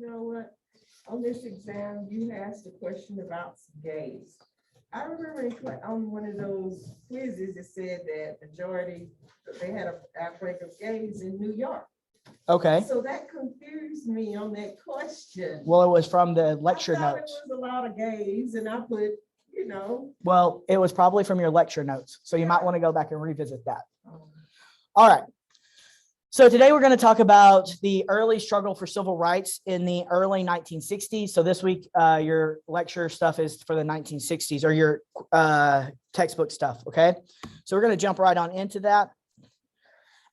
You know what? On this exam, you asked a question about gays. I remember on one of those quizzes, it said that they had an outbreak of gays in New York. Okay. So that confused me on that question. Well, it was from the lecture I thought notes. it was a lot of gays, and I put, you know. Well, it was probably from your lecture notes. So you might want to go back and revisit that. All right. So today we're going to talk about the early struggle for civil rights in the early 1960s. So this week, your lecture stuff is for the 1960s, or your textbook stuff. Okay. So we're going to jump right on into that.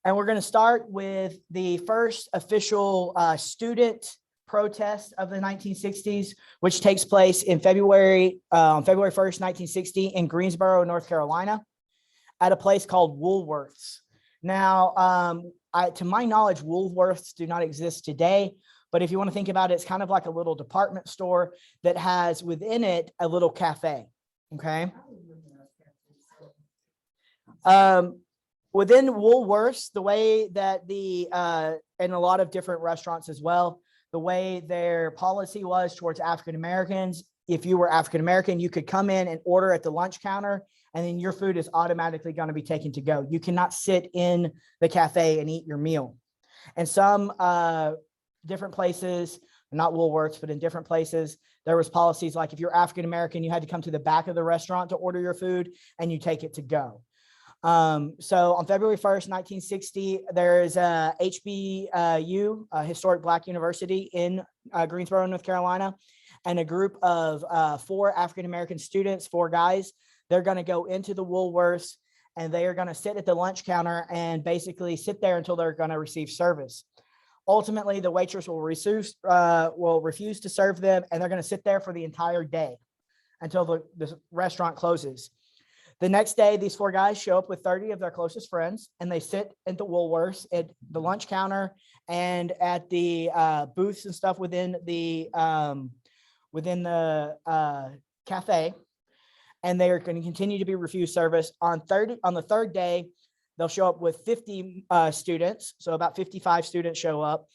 And we're going to start with the first official student protest of the 1960s, which takes place in February 1st, 1960 in Greensboro, North Carolina, at a place called Woolworth's. Now, to my knowledge, Woolworths do not exist today, but if you want to think about it, it's kind of like a little department store that has within it a little cafe. Okay. Within Woolworths, the way that and a lot of different restaurants as well, the way their policy was towards African Americans, if you were African American, you could come in and order at the lunch counter, and then your food is automatically going to be taken to go. You cannot sit in the cafe and eat your meal. And some different places, not Woolworths, but in different places, there was policies like if you're African American, you had to come to the back of the restaurant to order your food, and you take it to go. So on February 1st, 1960, there's a HBU, a historic Black university in Greensboro, North Carolina, and a group of 4 African-American students, 4 guys. They're going to go into the Woolworths, and they are going to sit at the lunch counter and basically sit there until they're going to receive service. Ultimately, the waitress will refuse to serve them, and they're going to sit there for the entire day until the restaurant closes. The next day, these 4 guys show up with 30 of their closest friends, and they sit at the Woolworths at the lunch counter and at the booths and stuff within the cafe. And they are going to continue to be refused service. On the third day, they'll show up with 50 students. So about 55 students show up.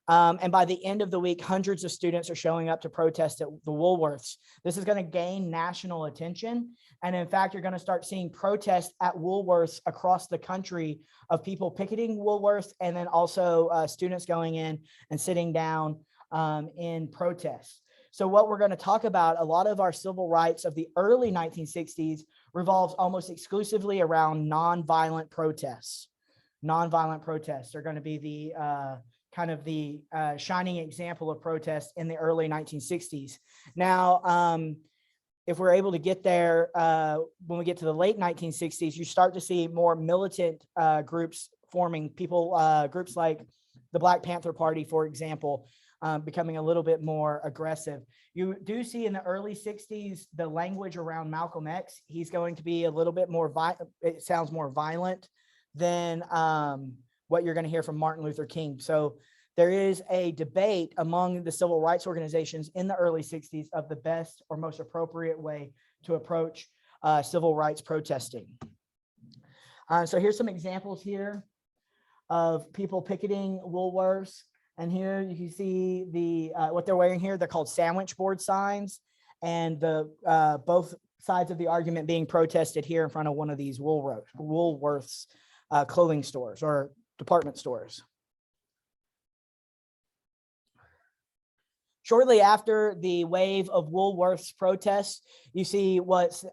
And by the end of the week, hundreds of students are showing up to protest at the Woolworths. This is going to gain national attention. And in fact, you're going to start seeing protests at Woolworths across the country of people picketing Woolworths, and then also students going in and sitting down in protest. So what we're going to talk about, a lot of our civil rights of the early 1960s revolves almost exclusively around nonviolent protests. Nonviolent protests are going to be the kind of the shining example of protest in the early 1960s. Now, if we're able to get there, when we get to the late 1960s, you start to see more militant groups forming, groups like the Black Panther Party, for example, becoming a little bit more aggressive. You do see in the early 60s, the language around Malcolm X, he's going to be a little bit more it sounds more violent than what you're going to hear from Martin Luther King. So there is a debate among the civil rights organizations in the early 60s of the best or most appropriate way to approach civil rights protesting. So here's some examples here of people picketing Woolworths. And here you can see what they're wearing here. They're called sandwich board signs, and both sides of the argument being protested here in front of one of these Woolworths clothing stores or department stores. Shortly after the wave of Woolworths protests, you see what's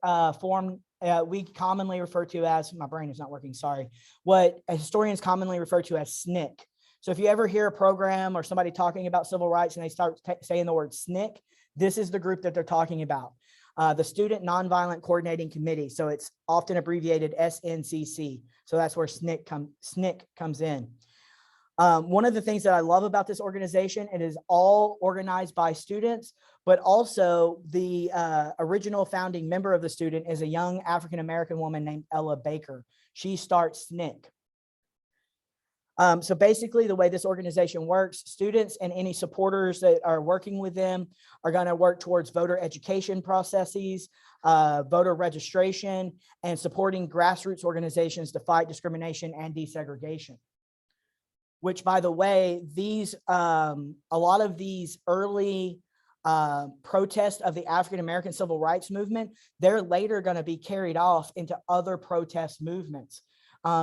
formed, we commonly refer to as, my brain is not working, sorry, what historians commonly refer to as SNCC. So if you ever hear a program or somebody talking about civil rights and they start saying the word SNCC, this is the group that they're talking about, the Student Nonviolent Coordinating Committee. So it's often abbreviated SNCC. So that's where SNCC comes in. One of the things that I love about this organization, it is all organized by students, but also the original founding member of the student is a young African-American woman named Ella Baker. She starts SNCC. So basically the way this organization works, students and any supporters that are working with them are going to work towards voter education processes, voter registration, and supporting grassroots organizations to fight discrimination and desegregation. which, by the way, these a lot of these early protests of the African American civil rights movement, they're later going to be carried off into other protest movements.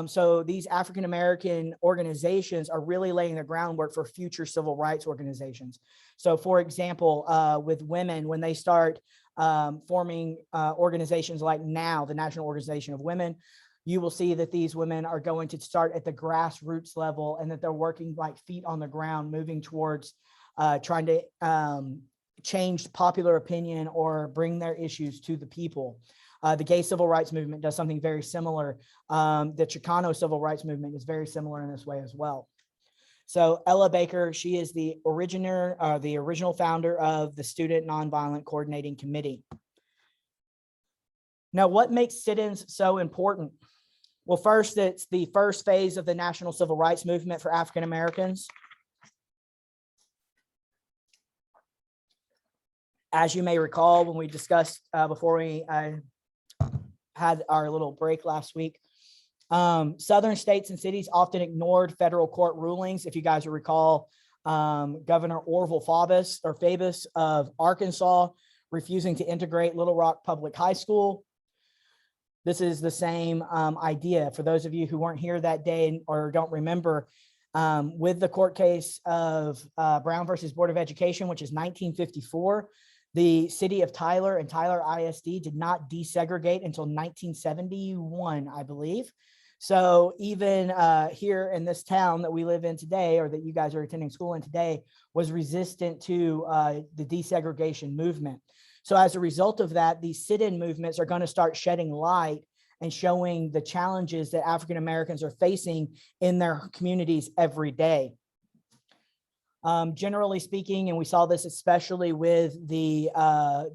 So these African American organizations are really laying the groundwork for future civil rights organizations. So, for example, with women, when they start forming organizations like NOW, the National Organization of Women, you will see that these women are going to start at the grassroots level, and that they're working like feet on the ground, moving towards trying to change popular opinion or bring their issues to the people. The gay civil rights movement does something very similar. The Chicano civil rights movement is very similar in this way as well. So Ella Baker, she is the original founder of the Student Nonviolent Coordinating Committee. Now, what makes sit-ins so important? Well, first, it's the first phase of the national civil rights movement for African Americans. As you may recall, when we discussed before we had our little break last week, Southern states and cities often ignored federal court rulings. If you guys will recall, Governor Orville Faubus of Arkansas refusing to integrate Little Rock Public High School. This is the same idea. For those of you who weren't here that day or don't remember, with the court case of Brown versus Board of Education, which is 1954, the city of Tyler and Tyler ISD did not desegregate until 1971, I believe. So even here in this town that we live in today, or that you guys are attending school in today, was resistant to the desegregation movement. So as a result of that, these sit-in movements are going to start shedding light and showing the challenges that African Americans are facing in their communities every day. Generally speaking, and we saw this especially with the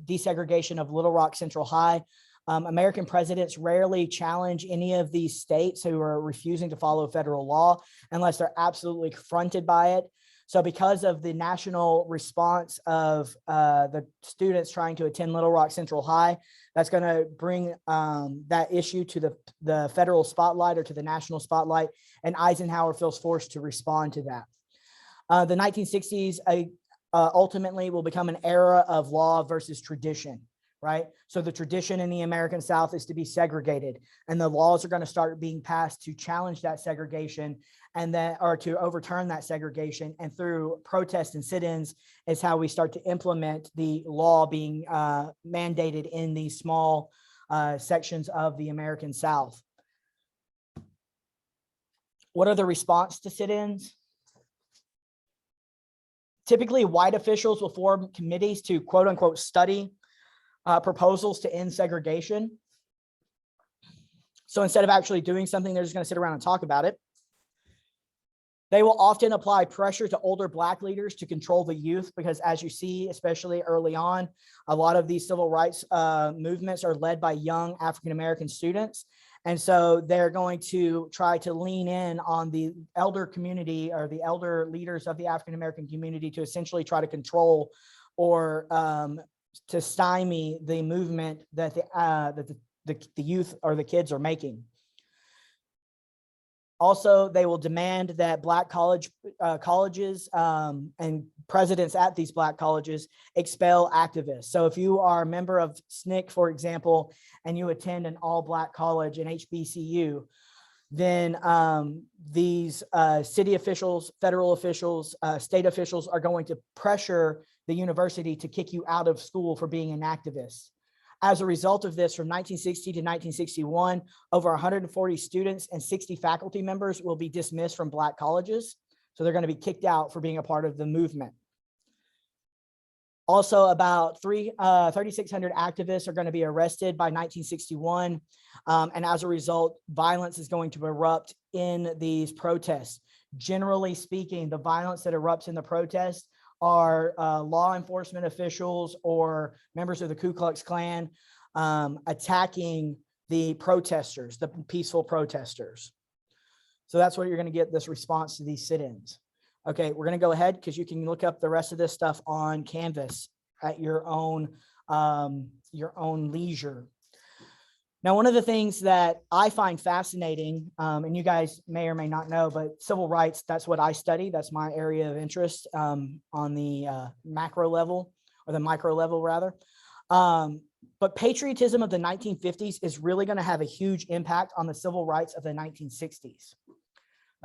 desegregation of Little Rock Central High, American presidents rarely challenge any of these states who are refusing to follow federal law unless they're absolutely confronted by it. So because of the national response of the students trying to attend Little Rock Central High, that's going to bring that issue to the federal spotlight or to the national spotlight, and Eisenhower feels forced to respond to that. The 1960s ultimately will become an era of law versus tradition, right? So the tradition in the American South is to be segregated, and the laws are going to start being passed to challenge that segregation and then, or to overturn that segregation. And through protests and sit-ins is how we start to implement the law being mandated in these small sections of the American South. What are the response to sit-ins? Typically, white officials will form committees to quote unquote study proposals to end segregation. So instead of actually doing something, they're just going to sit around and talk about it. They will often apply pressure to older Black leaders to control the youth, because as you see, especially early on, a lot of these civil rights movements are led by young African-American students. And so they're going to try to lean in on the elder community or the elder leaders of the African-American community to essentially try to control or to stymie the movement that the youth or the kids are making. Also, they will demand that Black colleges and presidents at these Black colleges expel activists. So if you are a member of SNCC, for example, and you attend an all-Black college, an HBCU, then these city officials, federal officials, state officials are going to pressure the university to kick you out of school for being an activist. As a result of this, from 1960 to 1961, over 140 students and 60 faculty members will be dismissed from Black colleges. So they're going to be kicked out for being a part of the movement. Also, about 3,600 activists are going to be arrested by 1961. And as a result, violence is going to erupt in these protests. Generally speaking, the violence that erupts in the protests are law enforcement officials or members of the Ku Klux Klan attacking the protesters, the peaceful protesters. So that's what you're going to get, this response to these sit-ins. Okay, we're going to go ahead because you can look up the rest of this stuff on Canvas at your own leisure. Now, one of the things that I find fascinating, and you guys may or may not know, but civil rights, that's what I study. That's my area of interest on the macro level, or the micro level rather. But patriotism of the 1950s is really going to have a huge impact on the civil rights of the 1960s.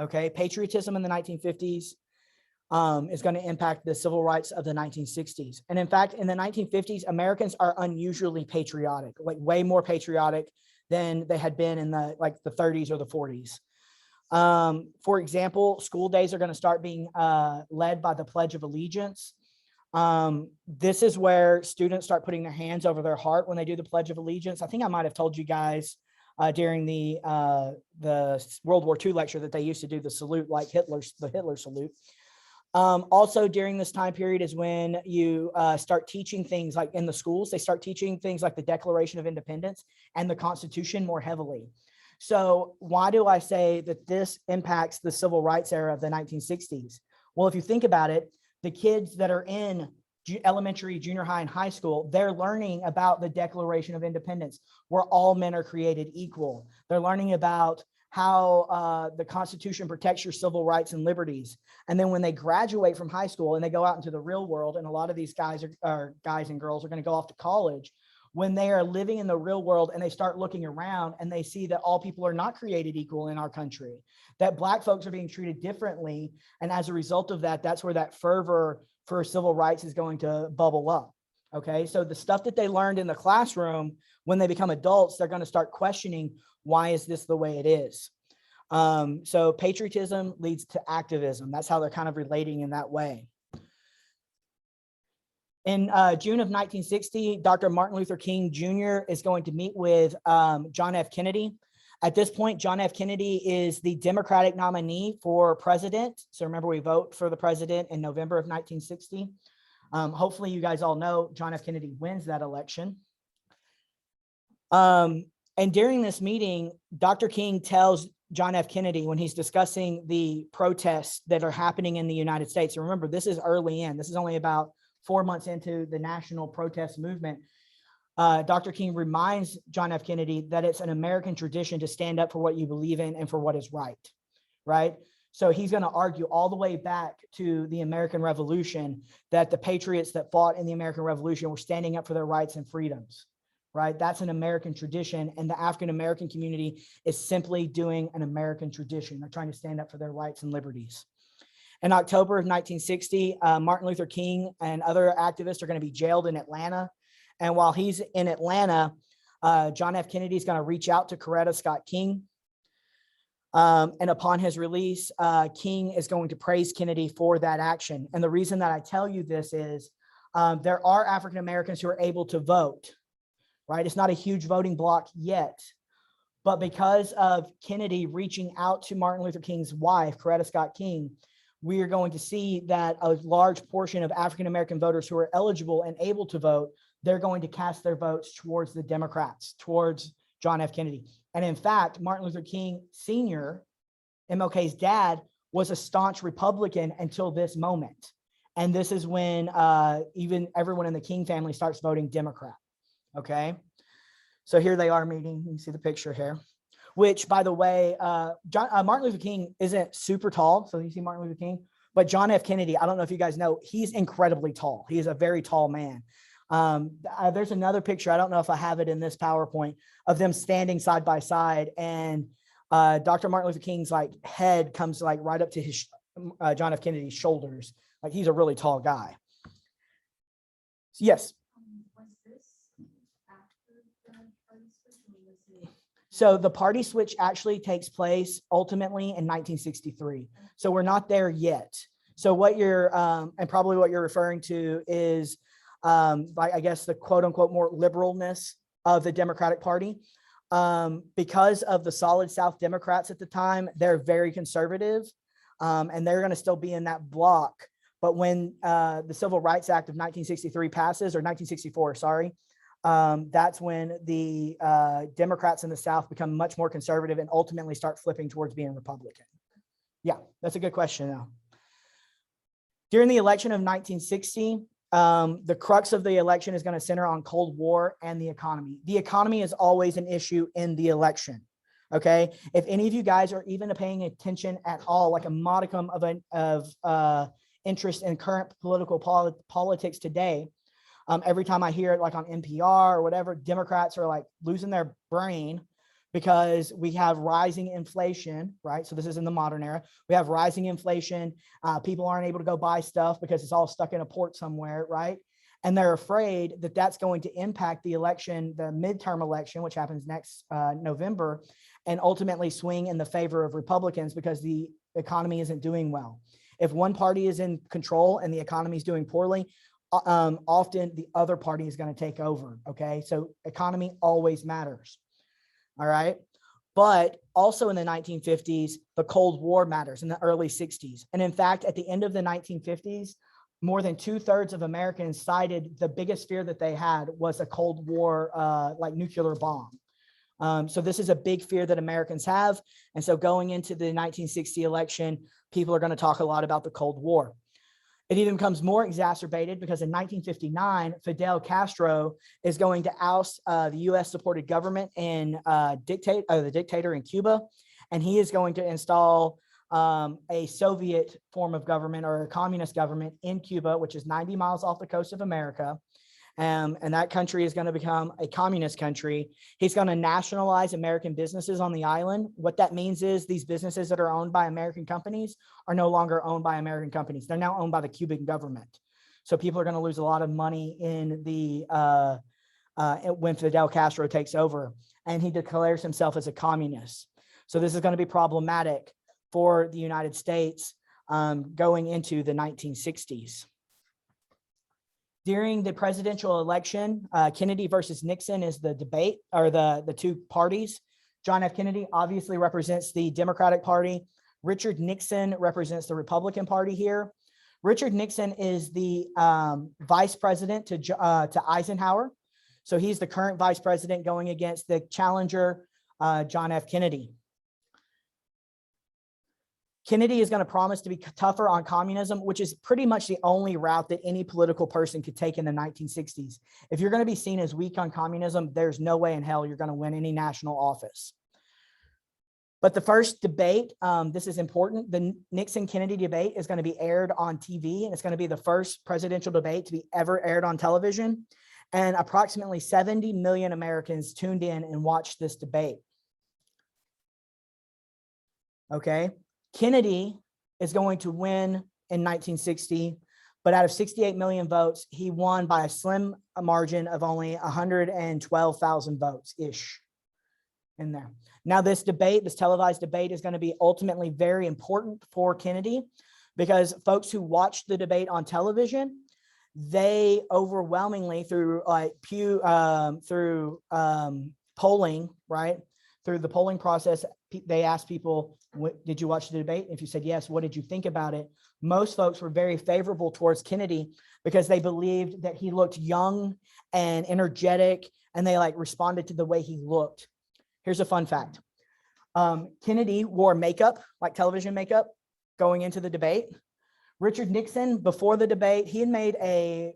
Okay, patriotism in the 1950s is going to impact the civil rights of the 1960s. And in fact, in the 1950s, Americans are unusually patriotic, like way more patriotic than they had been in the 30s or the 40s. For example, school days are going to start being led by the Pledge of Allegiance. This is where students start putting their hands over their heart when they do the Pledge of Allegiance. I think I might have told you guys during the World War II lecture that they used to do the salute like the Hitler salute. Also during this time period is when you start teaching things like in the schools, they start teaching things like the Declaration of Independence and the Constitution more heavily. So why do I say that this impacts the civil rights era of the 1960s? Well, if you think about it, the kids that are in elementary, junior high, and high school, they're learning about the Declaration of Independence, where all men are created equal. They're learning about how the Constitution protects your civil rights and liberties. And then when they graduate from high school and they go out into the real world, and a lot of these guys and girls are going to go off to college, when they are living in the real world and they start looking around and they see that all people are not created equal in our country, that Black folks are being treated differently. And as a result of that, that's where that fervor for civil rights is going to bubble up. Okay, so the stuff that they learned in the classroom, when they become adults, they're going to start questioning, why is this the way it is? So patriotism leads to activism. That's how they're kind of relating in that way. In June of 1960, Dr. Martin Luther King Jr. is going to meet with John F. Kennedy. At this point, John F. Kennedy is the Democratic nominee for president. So remember, we vote for the president in November of 1960. Hopefully you guys all know John F. Kennedy wins that election. And during this meeting, Dr. King tells John F. Kennedy, when he's discussing the protests that are happening in the United States, and remember, this is early in, this is only about 4 months into the national protest movement. Dr. King reminds John F. Kennedy that it's an American tradition to stand up for what you believe in and for what is right, right? So he's going to argue all the way back to the American Revolution that the patriots that fought in the American Revolution were standing up for their rights and freedoms, right? That's an American tradition, and the African-American community is simply doing an American tradition. They're trying to stand up for their rights and liberties. In October of 1960, Martin Luther King and other activists are going to be jailed in Atlanta. And while he's in Atlanta, John F. Kennedy is going to reach out to Coretta Scott King. And upon his release, King is going to praise Kennedy for that action. And the reason that I tell you this is there are African Americans who are able to vote, right? It's not a huge voting block yet. But because of Kennedy reaching out to Martin Luther King's wife, Coretta Scott King, we are going to see that a large portion of African-American voters who are eligible and able to vote, they're going to cast their votes towards the Democrats, towards John F. Kennedy. And in fact, Martin Luther King Sr., MLK's dad, was a staunch Republican until this moment. And this is when even everyone in the King family starts voting Democrat, okay? So here they are meeting. You can see the picture here. Which, by the way, Martin Luther King isn't super tall. So you see Martin Luther King, but John F. Kennedy, I don't know if you guys know, he's incredibly tall. He is a very tall man. There's another picture, I don't know if I have it in this PowerPoint, of them standing side by side, and Dr. Martin Luther King's head comes right up to his John F. Kennedy's shoulders. Like, he's a really tall guy. Yes. So the party switch actually takes place ultimately in 1963. So we're not there yet. So what you're, and probably what you're referring to is, I guess, the quote unquote more liberalness of the Democratic Party. Because of the solid South Democrats at the time, they're very conservative, and they're going to still be in that block. But when the Civil Rights Act of 1963 passes, or 1964, sorry, that's when the Democrats in the South become much more conservative and ultimately start flipping towards being Republican. Yeah, that's a good question now. During the election of 1960, the crux of the election is going to center on Cold War and the economy. The economy is always an issue in the election. Okay. If any of you guys are even paying attention at all, like a modicum of interest in current political politics today, every time I hear it, like on NPR or whatever, Democrats are like losing their brain because we have rising inflation, right? So this is in the modern era. We have rising inflation. People aren't able to go buy stuff because it's all stuck in a port somewhere, right? And they're afraid that that's going to impact the election, the midterm election, which happens next November, and ultimately swing in the favor of Republicans because the economy isn't doing well. If one party is in control and the economy is doing poorly, often the other party is going to take over. Okay. So economy always matters. All right. But also in the 1950s, the Cold War matters in the early 60s. And in fact, at the end of the 1950s, more than 2/3 of Americans cited the biggest fear that they had was a Cold War, like nuclear bomb. So this is a big fear that Americans have. And so going into the 1960 election, people are going to talk a lot about the Cold War. It even becomes more exacerbated because in 1959, Fidel Castro is going to oust the U.S. supported government and the dictator in Cuba. And he is going to install a Soviet form of government or a communist government in Cuba, which is 90 miles off the coast of America. And that country is going to become a communist country. He's going to nationalize American businesses on the island. What that means is these businesses that are owned by American companies are no longer owned by American companies. They're now owned by the Cuban government. So people are going to lose a lot of money in the when Fidel Castro takes over, and he declares himself as a communist. So this is going to be problematic for the United States going into the 1960s. During the presidential election, Kennedy versus Nixon is the debate, or the two parties. John F. Kennedy obviously represents the Democratic Party. Richard Nixon represents the Republican Party here. Richard Nixon is the vice president to Eisenhower. So he's the current vice president going against the challenger, John F. Kennedy. Kennedy is going to promise to be tougher on communism, which is pretty much the only route that any political person could take in the 1960s. If you're going to be seen as weak on communism, there's no way in hell you're going to win any national office. But the first debate, this is important. The Nixon-Kennedy debate is going to be aired on TV, and it's going to be the first presidential debate to be ever aired on television. And approximately 70 million Americans tuned in and watched this debate. Okay. Kennedy is going to win in 1960, but out of 68 million votes, he won by a slim margin of only 112,000 votes-ish in there. Now, this televised debate is going to be ultimately very important for Kennedy because folks who watched the debate on television, they overwhelmingly through polling, right? Through the polling process, they asked people, did you watch the debate? If you said yes, what did you think about it? Most folks were very favorable towards Kennedy because they believed that he looked young and energetic, and they responded to the way he looked. Here's a fun fact. Kennedy wore makeup, like television makeup, going into the debate. Richard Nixon, before the debate, he had made a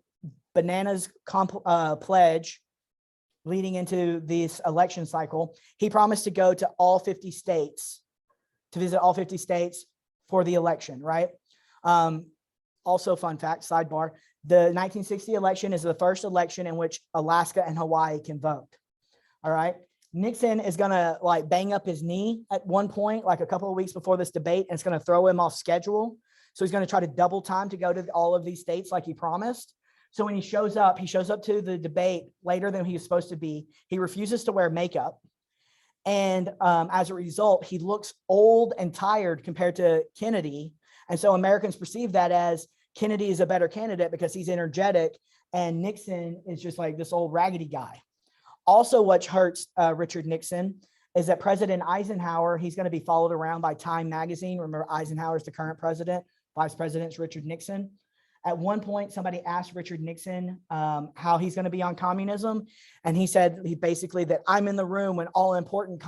bananas pledge leading into this election cycle. He promised to go to all 50 states, to visit all 50 states for the election, right? Also, fun fact, sidebar, the 1960 election is the first election in which Alaska and Hawaii can vote, all right? Nixon is gonna bang up his knee at one point, like a couple of weeks before this debate, and it's gonna throw him off schedule. So he's gonna try to double time to go to all of these states like he promised. So when he shows up to the debate later than he was supposed to be. He refuses to wear makeup. And as a result, he looks old and tired compared to Kennedy. And so Americans perceive that as Kennedy is a better candidate because he's energetic and Nixon is just like this old raggedy guy. Also, what hurts Richard Nixon is that President Eisenhower, he's going to be followed around by Time magazine. Remember, Eisenhower is the current president, vice president's Richard Nixon. At one point, somebody asked Richard Nixon how he's going to be on communism. And he said basically that I'm in the room when all important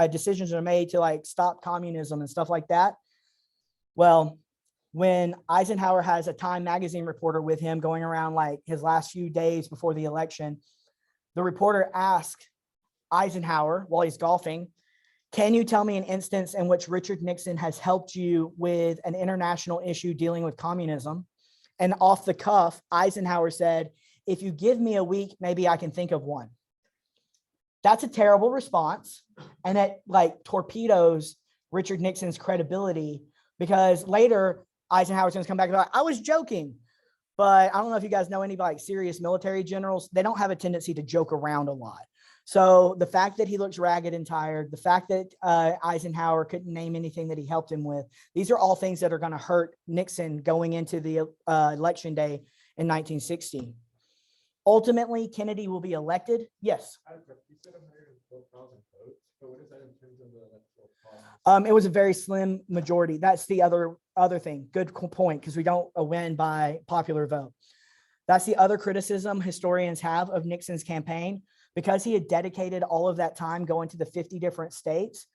decisions are made to stop communism and stuff like that. Well, when Eisenhower has a Time magazine reporter with him going around like his last few days before the election, the reporter asked Eisenhower while he's golfing, can you tell me an instance in which Richard Nixon has helped you with an international issue dealing with communism? And off the cuff, Eisenhower said, if you give me a week, maybe I can think of one. That's a terrible response. And it like torpedoes Richard Nixon's credibility, because later Eisenhower's going to come back and be like, I was joking. But I don't know if you guys know any like serious military generals. They don't have a tendency to joke around a lot. So the fact that he looks ragged and tired, the fact that Eisenhower couldn't name anything that he helped him with, these are all things that are going to hurt Nixon going into the election day in 1960. Ultimately, Kennedy will be elected. Yes. You said 112,000 votes, but what is that in terms of the electoral college? It was a very slim majority. That's the other thing. Good point, because we don't win by popular vote. That's the other criticism historians have of Nixon's campaign. Because he had dedicated all of that time going to the 50 different states,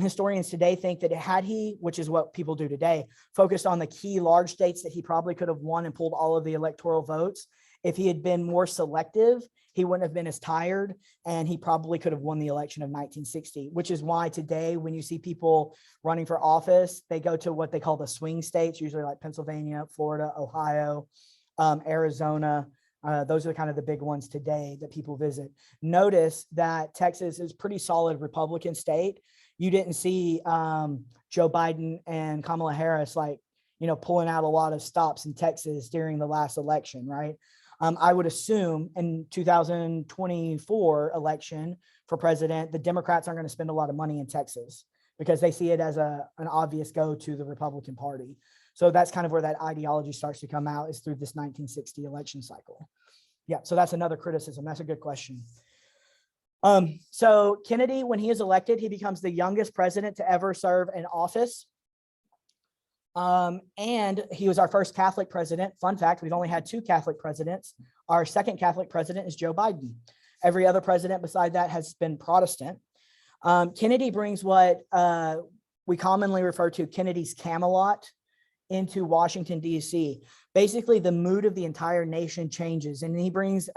historians today think that had he, which is what people do today, focused on the key large states that he probably could have won and pulled all of the electoral votes. If he had been more selective, he wouldn't have been as tired, and he probably could have won the election of 1960, which is why today when you see people running for office, they go to what they call the swing states, usually like Pennsylvania, Florida, Ohio, Arizona. Those are kind of the big ones today that people visit. Notice that Texas is pretty solid Republican state. You didn't see Joe Biden and Kamala Harris pulling out a lot of stops in Texas during the last election, right? I would assume in 2024 election for president, the Democrats aren't going to spend a lot of money in Texas because they see it as an obvious go to the Republican Party. So that's kind of where that ideology starts to come out, is through this 1960 election cycle. Yeah, so that's another criticism. That's a good question. So Kennedy, when he is elected, he becomes the youngest president to ever serve in office. And he was our first Catholic president. Fun fact, we've only had 2 Catholic presidents. Our second Catholic president is Joe Biden. Every other president beside that has been Protestant. Kennedy brings what we commonly refer to Kennedy's Camelot into Washington, D.C. Basically, the mood of the entire nation changes, and he brings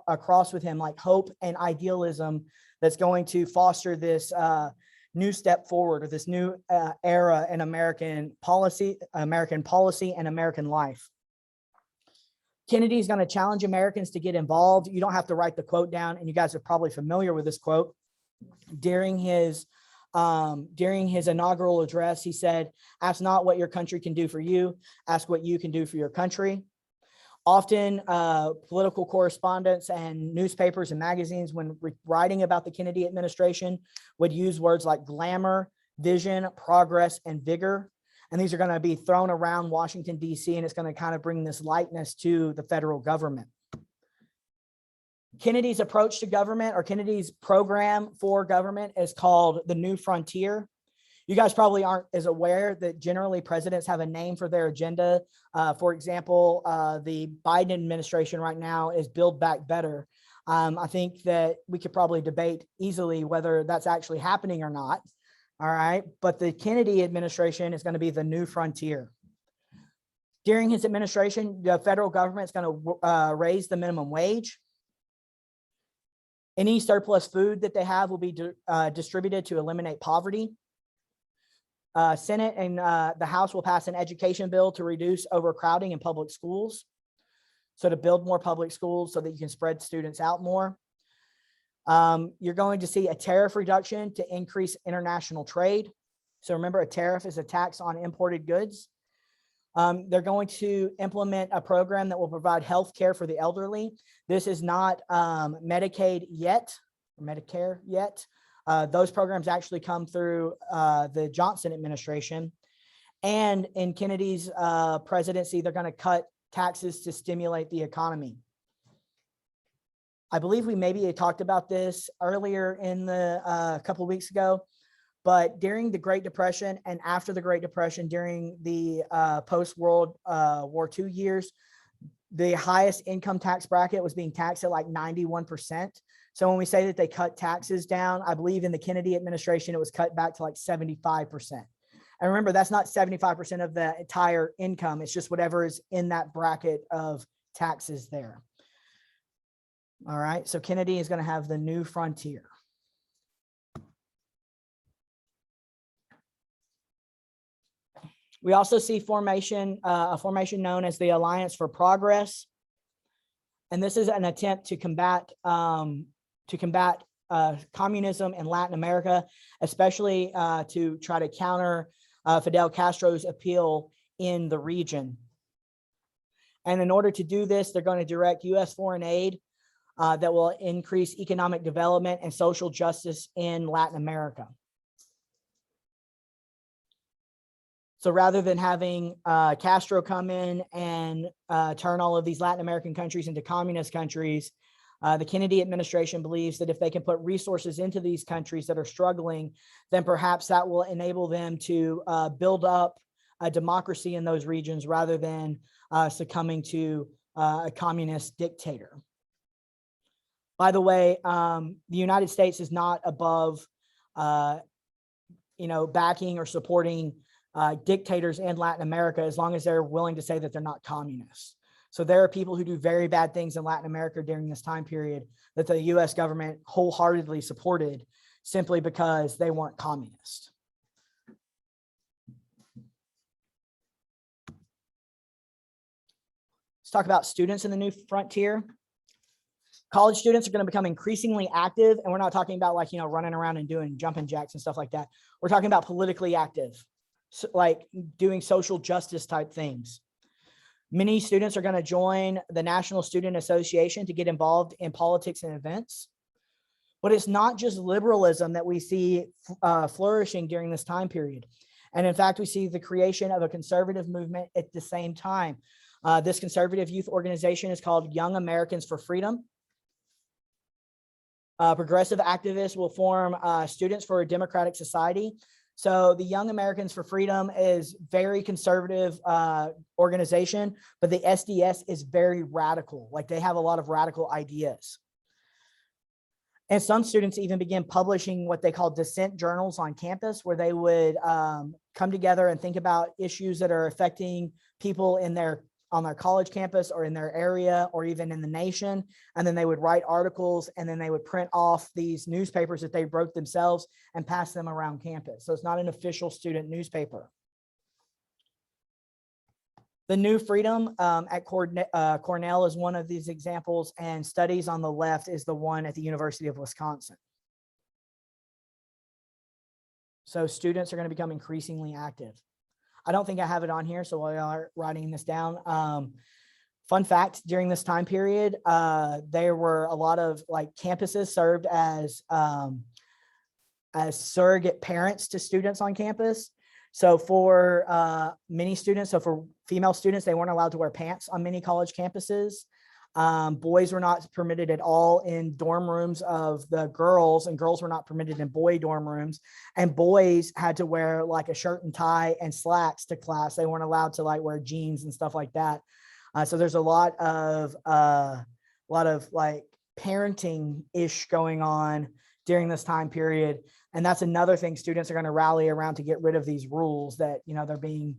across with him like hope and idealism that's going to foster this new step forward, or this new era in American policy and American life. Kennedy is going to challenge Americans to get involved. You don't have to write the quote down, and you guys are probably familiar with this quote. During his inaugural address, he said, ask not what your country can do for you, ask what you can do for your country. Often political correspondents and newspapers and magazines, when writing about the Kennedy administration, would use words like glamour, vision, progress, and vigor. And these are going to be thrown around Washington, D.C., and it's going to kind of bring this lightness to the federal government. Kennedy's approach to government, or Kennedy's program for government, is called the New Frontier. You guys probably aren't as aware that generally presidents have a name for their agenda. For example, the Biden administration right now is Build Back Better. I think that we could probably debate easily whether that's actually happening or not. All right. But the Kennedy administration is going to be the New Frontier. During his administration, the federal government is going to raise the minimum wage. Any surplus food that they have will be distributed to eliminate poverty. Senate and the House will pass an education bill to reduce overcrowding in public schools. So to build more public schools so that you can spread students out more. You're going to see a tariff reduction to increase international trade. So remember, a tariff is a tax on imported goods. They're going to implement a program that will provide health care for the elderly. This is not Medicaid yet, or Medicare yet. Those programs actually come through the Johnson administration. And in Kennedy's presidency, they're going to cut taxes to stimulate the economy. I believe we maybe talked about this earlier in the couple of weeks ago, but during the Great Depression and after the Great Depression, during the post-World War II years, the highest income tax bracket was being taxed at like 91%. So when we say that they cut taxes down, I believe in the Kennedy administration, it was cut back to like 75%. And remember, that's not 75% of the entire income. It's just whatever is in that bracket of taxes there. All right, so Kennedy is going to have the new frontier. We also see a formation known as the Alliance for Progress. And this is an attempt to combat communism in Latin America, especially to try to counter Fidel Castro's appeal in the region. And in order to do this, they're going to direct U.S. foreign aid that will increase economic development and social justice in Latin America. So rather than having Castro come in and turn all of these Latin American countries into communist countries, the Kennedy administration believes that if they can put resources into these countries that are struggling, then perhaps that will enable them to build up a democracy in those regions rather than succumbing to a communist dictator. By the way, the United States is not above, backing or supporting dictators in Latin America as long as they're willing to say that they're not communists. So there are people who do very bad things in Latin America during this time period that the US government wholeheartedly supported simply because they weren't communist. Let's talk about students in the new frontier. College students are going to become increasingly active, and we're not talking about running around and doing jumping jacks and stuff like that. We're talking about politically active, so like doing social justice type things. Many students are going to join the National Student Association to get involved in politics and events. But it's not just liberalism that we see flourishing during this time period. And in fact, we see the creation of a conservative movement at the same time. This conservative youth organization is called Young Americans for Freedom. Progressive activists will form Students for a Democratic Society. So the Young Americans for Freedom is very conservative organization, but the SDS is very radical. Like they have a lot of radical ideas. And some students even begin publishing what they call dissent journals on campus, where they would come together and think about issues that are affecting people on their college campus or in their area or even in the nation. And then they would write articles and then they would print off these newspapers that they wrote themselves and pass them around campus. So it's not an official student newspaper. The New Freedom at Cornell is one of these examples, and Studies on the left is the one at the University of Wisconsin. So students are going to become increasingly active. I don't think I have it on here, so while y'all are writing this down, fun fact, during this time period, there were a lot of campuses served as surrogate parents to students on campus. So for many students, so for female students, they weren't allowed to wear pants on many college campuses. Boys were not permitted at all in dorm rooms of the girls, and girls were not permitted in boy dorm rooms. And boys had to wear a shirt and tie and slacks to class. They weren't allowed to wear jeans and stuff like that. So there's a lot of parenting-ish going on during this time period. And that's another thing students are going to rally around to get rid of these rules that, they're being,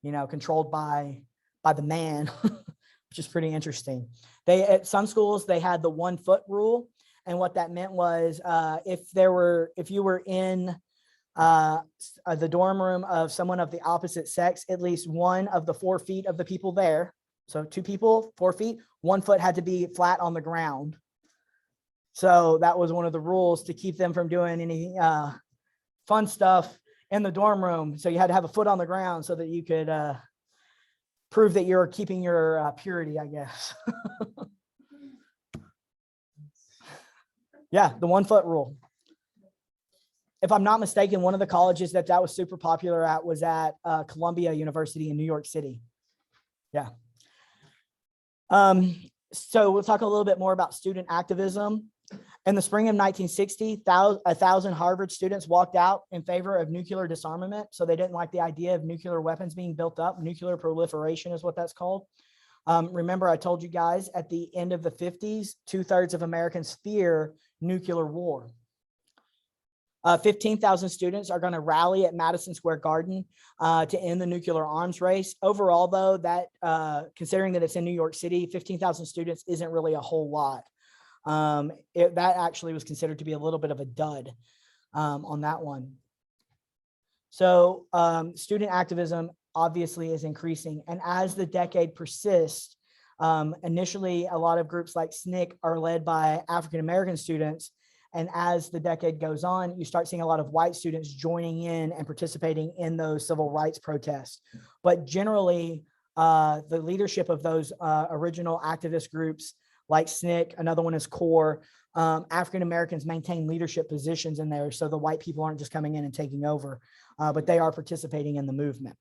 controlled by the man, which is pretty interesting. At some schools, they had the 1 foot rule. And what that meant was if you were in the dorm room of someone of the opposite sex, at least one of the 4 feet of the people there, so 2 people, 4 feet, 1 foot had to be flat on the ground. So that was one of the rules to keep them from doing any fun stuff in the dorm room. So you had to have a foot on the ground so that you could prove that you're keeping your purity, I guess. Yeah, the 1 foot rule. If I'm not mistaken, one of the colleges that was super popular at was at Columbia University in New York City. Yeah. So we'll talk a little bit more about student activism. In the spring of 1960, 1,000 Harvard students walked out in favor of nuclear disarmament. So they didn't like the idea of nuclear weapons being built up. Nuclear proliferation is what that's called. Remember, I told you guys at the end of the 50s, 2/3 of Americans fear nuclear war. 15,000 students are going to rally at Madison Square Garden to end the nuclear arms race. Overall, though, that considering that it's in New York City, 15,000 students isn't really a whole lot. That actually was considered to be a little bit of a dud on that one. So student activism obviously is increasing. And as the decade persists, initially, a lot of groups like SNCC are led by African-American students. And as the decade goes on, you start seeing a lot of white students joining in and participating in those civil rights protests. But generally, the leadership of those original activist groups like SNCC, another one is CORE, African-Americans maintain leadership positions in there. So the white people aren't just coming in and taking over, but they are participating in the movement.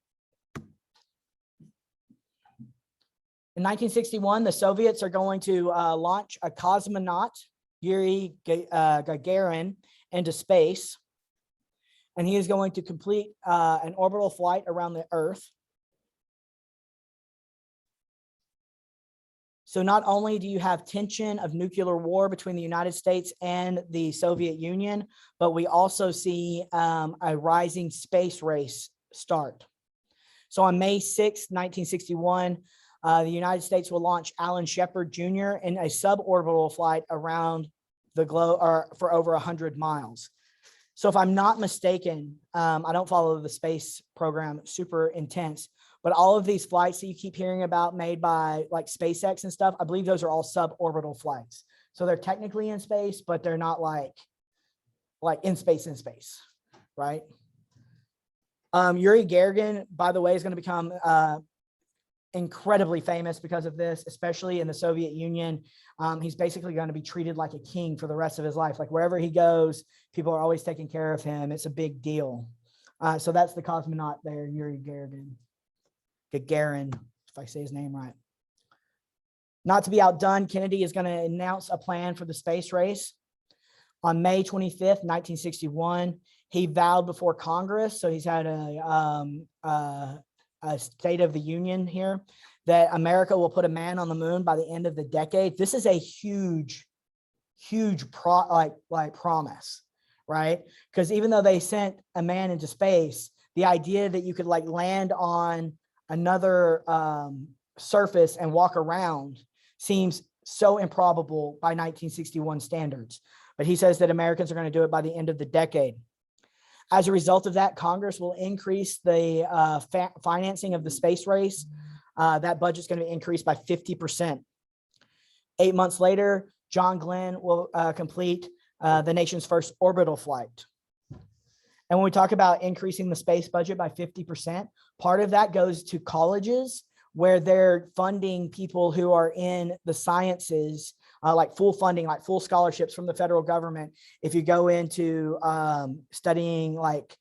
In 1961, the Soviets are going to launch a cosmonaut, Yuri Gagarin, into space, and he is going to complete an orbital flight around the Earth. So not only do you have tension of nuclear war between the United States and the Soviet Union, but we also see a rising space race start. So on May 6, 1961, the United States will launch Alan Shepard Jr. in a suborbital flight around the globe or for over 100 miles. So if I'm not mistaken, I don't follow the space program super intense, but all of these flights that you keep hearing about made by like SpaceX and stuff, I believe those are all suborbital flights. So they're technically in space, but they're not like in space, right? Yuri Gagarin, by the way, is going to become incredibly famous because of this, especially in the Soviet Union. He's basically going to be treated like a king for the rest of his life. Like wherever he goes, people are always taking care of him. It's a big deal. So that's the cosmonaut there, Yuri Gagarin, if I say his name right. Not to be outdone, Kennedy is going to announce a plan for the space race. On May 25th, 1961, he vowed before Congress, so he's had a State of the Union here, that America will put a man on the moon by the end of the decade. This is a huge promise, right? Because even though they sent a man into space, the idea that you could like land on another surface and walk around seems so improbable by 1961 standards. But he says that Americans are going to do it by the end of the decade. As a result of that, Congress will increase the financing of the space race. That budget is going to be increased by 50%. 8 months later, John Glenn will complete the nation's first orbital flight. And when we talk about increasing the space budget by 50%, part of that goes to colleges where they're funding people who are in the sciences, like full funding, like full scholarships from the federal government. If you go into studying like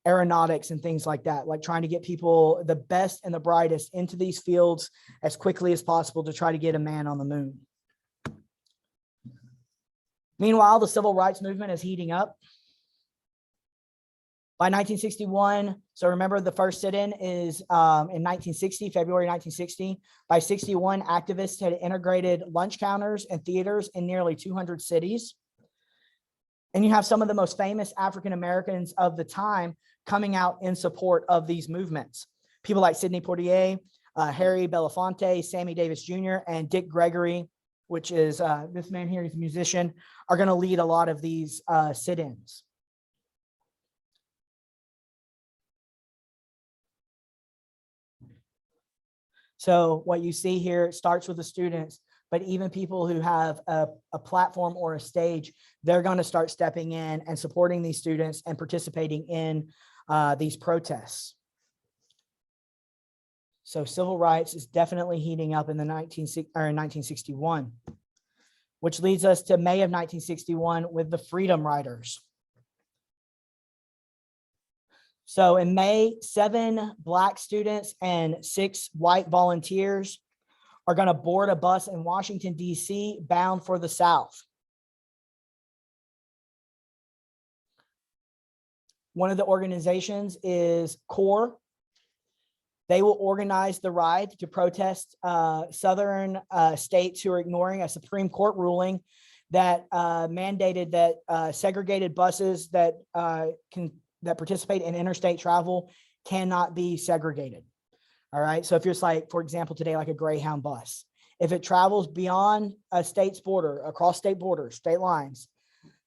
aeronautics and things like that, like trying to get people, the best and the brightest, into these fields as quickly as possible to try to get a man on the moon. Meanwhile, the civil rights movement is heating up. By 1961, so remember the first sit-in is in 1960, February 1960. By 61, activists had integrated lunch counters and theaters in nearly 200 cities. And you have some of the most famous African Americans of the time coming out in support of these movements. People like Sidney Poitier, Harry Belafonte, Sammy Davis Jr., and Dick Gregory, which is this man here, he's a musician, are going to lead a lot of these sit-ins. So what you see here, it starts with the students, but even people who have a platform or a stage, they're going to start stepping in and supporting these students and participating in these protests. So civil rights is definitely heating up in the 1961, which leads us to May of 1961 with the Freedom Riders. So in May, 7 Black students and 6 white volunteers are going to board a bus in Washington, D.C., bound for the South. One of the organizations is CORE. They will organize the ride to protest Southern states who are ignoring a Supreme Court ruling that mandated that segregated buses that that participate in interstate travel cannot be segregated. All right. So if you're like, for example, today, like a Greyhound bus, if it travels beyond a state's border, across state borders, state lines,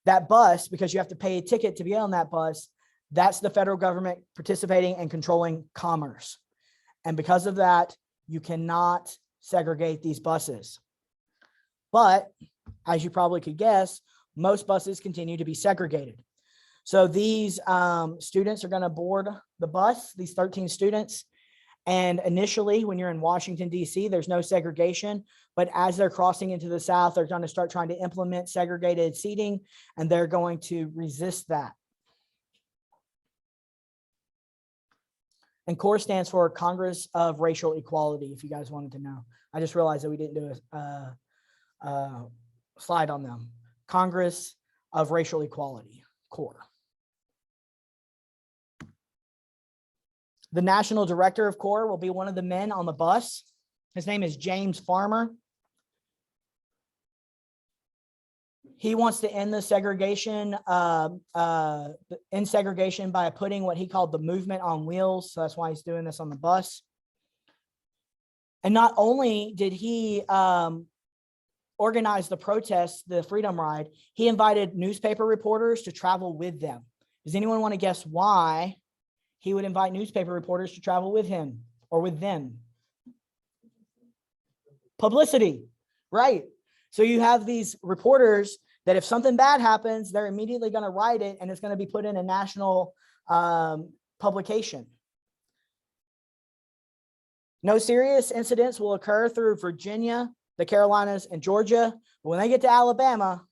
that bus, because you have to pay a ticket to be on that bus, that's the federal government participating and controlling commerce. And because of that, you cannot segregate these buses. But as you probably could guess, most buses continue to be segregated. So these students are going to board the bus, these 13 students. And initially, when you're in Washington, D.C., there's no segregation. But as they're crossing into the South, they're going to start trying to implement segregated seating, and they're going to resist that. And CORE stands for Congress of Racial Equality, if you guys wanted to know. I just realized that we didn't do a slide on them. Congress of Racial Equality, CORE. The national director of CORE will be one of the men on the bus. His name is James Farmer. He wants to end the segregation, end segregation by putting what he called the movement on wheels. So that's why he's doing this on the bus. And not only did he organize the protests, the Freedom Ride, he invited newspaper reporters to travel with them. Does anyone want to guess why he would invite newspaper reporters to travel with him or with them? Publicity, right? So you have these reporters that if something bad happens, they're immediately going to write it, and it's going to be put in a national publication. No serious incidents will occur through Virginia, the Carolinas, and Georgia. But when they get to Alabama,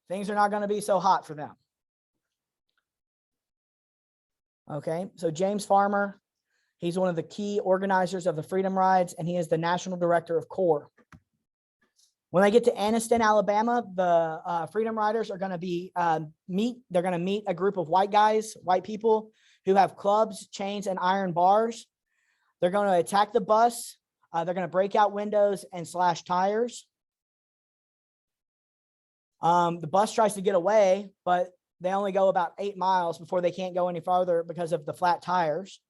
things are not going to be so hot for them. Okay, so James Farmer, he's one of the key organizers of the Freedom Rides, and he is the national director of CORE. When they get to Anniston, Alabama, the Freedom Riders are going to be they're going to meet a group of white guys, white people who have clubs, chains, and iron bars. They're going to attack the bus. They're going to break out windows and slash tires. The bus tries to get away, but they only go about 8 miles before they can't go any farther because of the flat tires.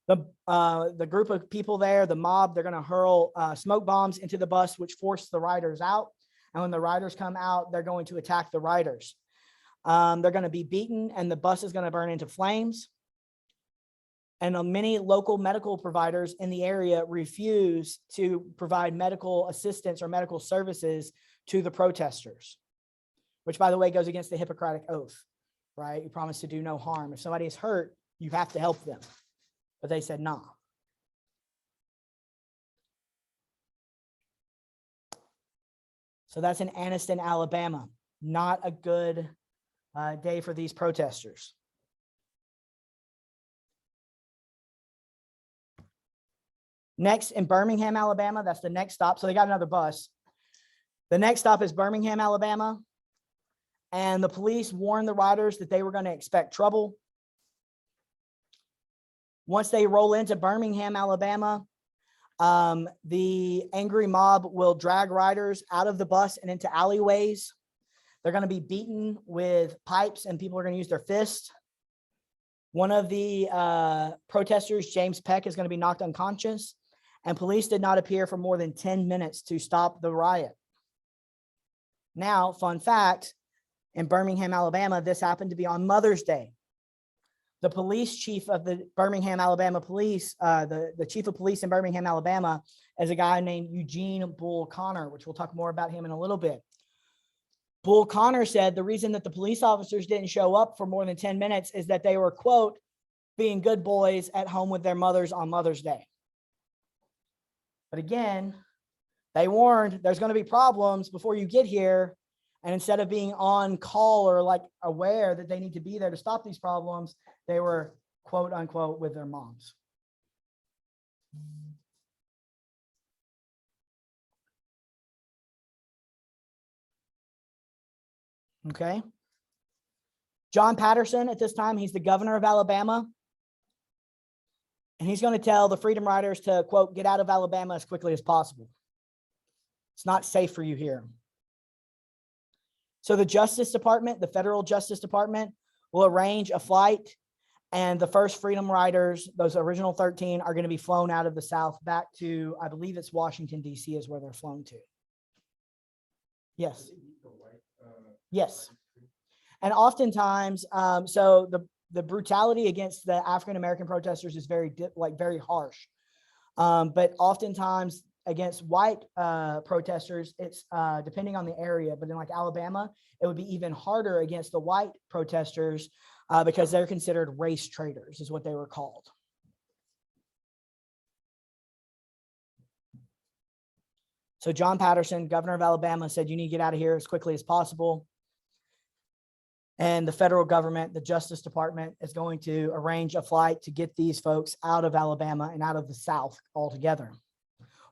The group of people there, the mob, they're going to hurl smoke bombs into the bus, which force the riders out. And when the riders come out, they're going to attack the riders. They're going to be beaten, and the bus is going to burn into flames. And many local medical providers in the area refuse to provide medical assistance or medical services to the protesters, which, by the way, goes against the Hippocratic Oath, right? You promise to do no harm. If somebody is hurt, you have to help them. But they said, no. So that's in Anniston, Alabama. Not a good day for these protesters. Next, in Birmingham, Alabama, that's the next stop. So they got another bus. The next stop is Birmingham, Alabama. And the police warned the riders that they were going to expect trouble. Once they roll into Birmingham, Alabama, the angry mob will drag riders out of the bus and into alleyways. They're going to be beaten with pipes, and people are going to use their fists. One of the protesters, James Peck, is going to be knocked unconscious, and police did not appear for more than 10 minutes to stop the riot. Now, fun fact, in Birmingham, Alabama, this happened to be on Mother's Day. The police chief of the Birmingham, Alabama police, the chief of police in Birmingham, Alabama, is a guy named Eugene Bull Connor, which we'll talk more about him in a little bit. Bull Connor said the reason that the police officers didn't show up for more than 10 minutes is that they were, quote, being good boys at home with their mothers on Mother's Day. But again, they warned there's going to be problems before you get here. And instead of being on call or like aware that they need to be there to stop these problems, they were, quote unquote, with their moms. Okay. John Patterson, at this time, he's the governor of Alabama. And he's going to tell the Freedom Riders to, quote, get out of Alabama as quickly as possible. It's not safe for you here. So the Justice Department, the Federal Justice Department, will arrange a flight, and the first Freedom Riders, those original 13, are going to be flown out of the South back to, I believe it's Washington, D.C. is where they're flown to. Yes. Yes. And oftentimes, so the brutality against the African-American protesters is very harsh. But oftentimes against white protesters, it's depending on the area, but in like Alabama, it would be even harder against the white protesters because they're considered race traitors, is what they were called. So John Patterson, governor of Alabama, said, you need to get out of here as quickly as possible. And the federal government, the Justice Department, is going to arrange a flight to get these folks out of Alabama and out of the South altogether.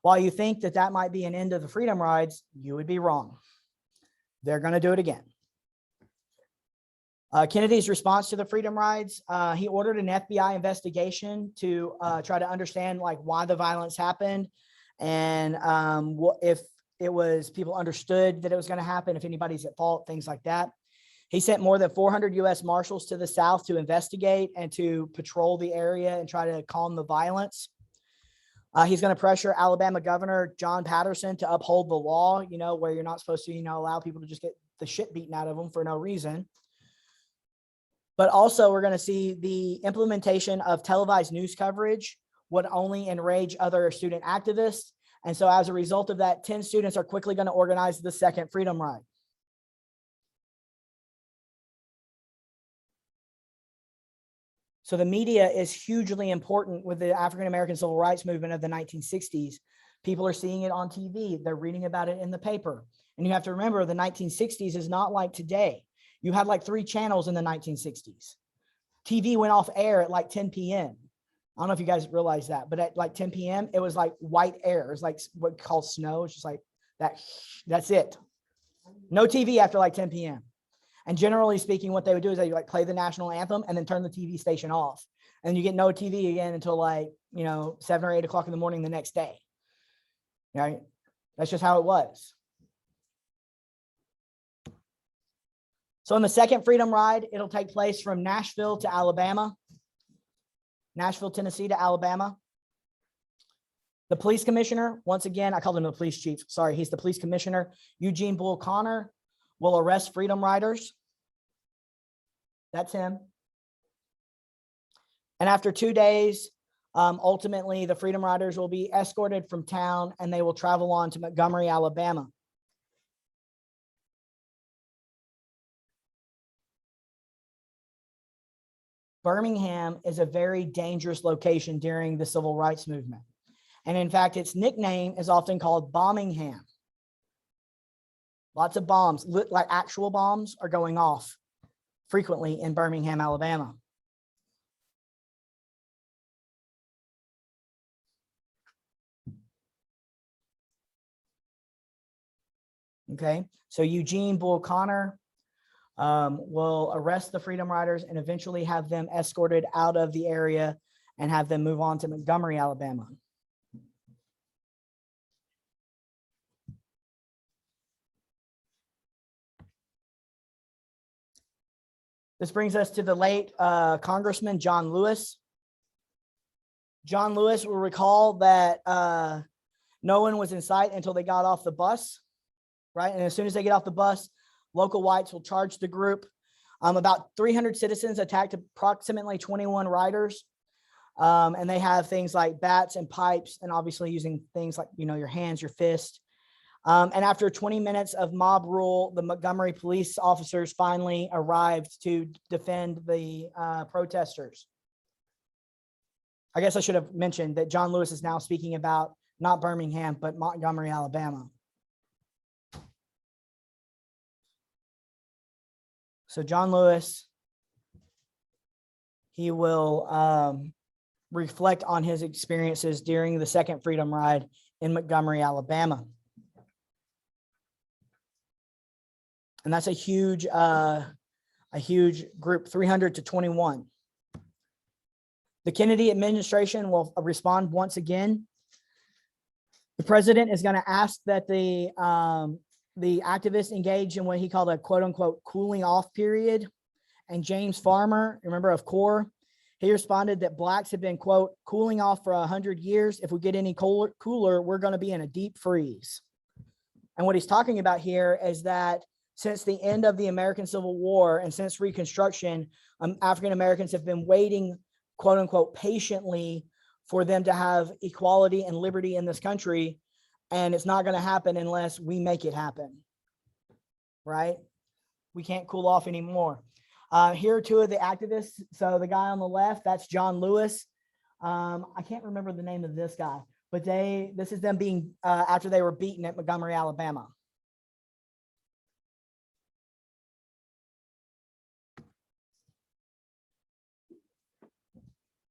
While you think that that might be an end of the Freedom Rides, you would be wrong. They're going to do it again. Kennedy's response to the Freedom Rides, he ordered an FBI investigation to try to understand like why the violence happened, and if it was people understood that it was going to happen, if anybody's at fault, things like that. He sent more than 400 U.S. Marshals to the South to investigate and to patrol the area and try to calm the violence. He's going to pressure Alabama Governor John Patterson to uphold the law, you know, where you're not supposed to, you know, allow people to just get the shit beaten out of them for no reason. But also we're going to see the implementation of televised news coverage would only enrage other student activists. And so as a result of that, 10 students are quickly going to organize the second Freedom Ride. So the media is hugely important with the African-American civil rights movement of the 1960s. People are seeing it on TV. They're reading about it in the paper. And you have to remember the 1960s is not like today. You had like 3 channels in the 1960s. TV went off air at like 10 p.m. I don't know if you guys realize that, but at like 10 p.m., it was like white air. It was like what called snow. It's just like that. That's it. No TV after like 10 p.m. And generally speaking, what they would do is they like play the national anthem and then turn the TV station off. And you get no TV again until like, you know, 7 or 8 o'clock in the morning the next day. Right? That's just how it was. So in the second Freedom Ride, it'll take place from Nashville to Alabama. Nashville, Tennessee to Alabama. The police commissioner, once again, I called him the police chief. Sorry, he's the police commissioner. Eugene Bull Connor will arrest Freedom Riders. That's him. And after 2 days, ultimately, the Freedom Riders will be escorted from town and they will travel on to Montgomery, Alabama. Birmingham is a very dangerous location during the civil rights movement. And in fact, its nickname is often called Bombingham. Lots of bombs, like actual bombs, are going off frequently in Birmingham, Alabama. Okay, so Eugene Bull Connor will arrest the Freedom Riders and eventually have them escorted out of the area and have them move on to Montgomery, Alabama. This brings us to the late Congressman John Lewis. John Lewis will recall that no one was in sight until they got off the bus, right? And as soon as they get off the bus, local whites will charge the group. About 300 citizens attacked approximately 21 riders. And they have things like bats and pipes, and obviously using things like, you know, your hands, your fist. And after 20 minutes of mob rule, the Montgomery police officers finally arrived to defend the protesters. I guess I should have mentioned that John Lewis is now speaking about not Birmingham, but Montgomery, Alabama. So John Lewis, he will reflect on his experiences during the second Freedom Ride in Montgomery, Alabama. And that's a huge group, 300 to 21. The Kennedy administration will respond once again. The president is going to ask that the the activists engaged in what he called a quote unquote cooling off period. And James Farmer, remember of CORE, he responded that blacks have been, quote, cooling off for 100 years. If we get any cooler, we're going to be in a deep freeze. And what he's talking about here is that since the end of the American Civil War and since Reconstruction, African Americans have been waiting, quote unquote, patiently for them to have equality and liberty in this country. And it's not going to happen unless we make it happen, right? We can't cool off anymore. Here are two of the activists. So the guy on the left, that's John Lewis. I can't remember the name of this guy, but this is them being, after they were beaten at Montgomery, Alabama.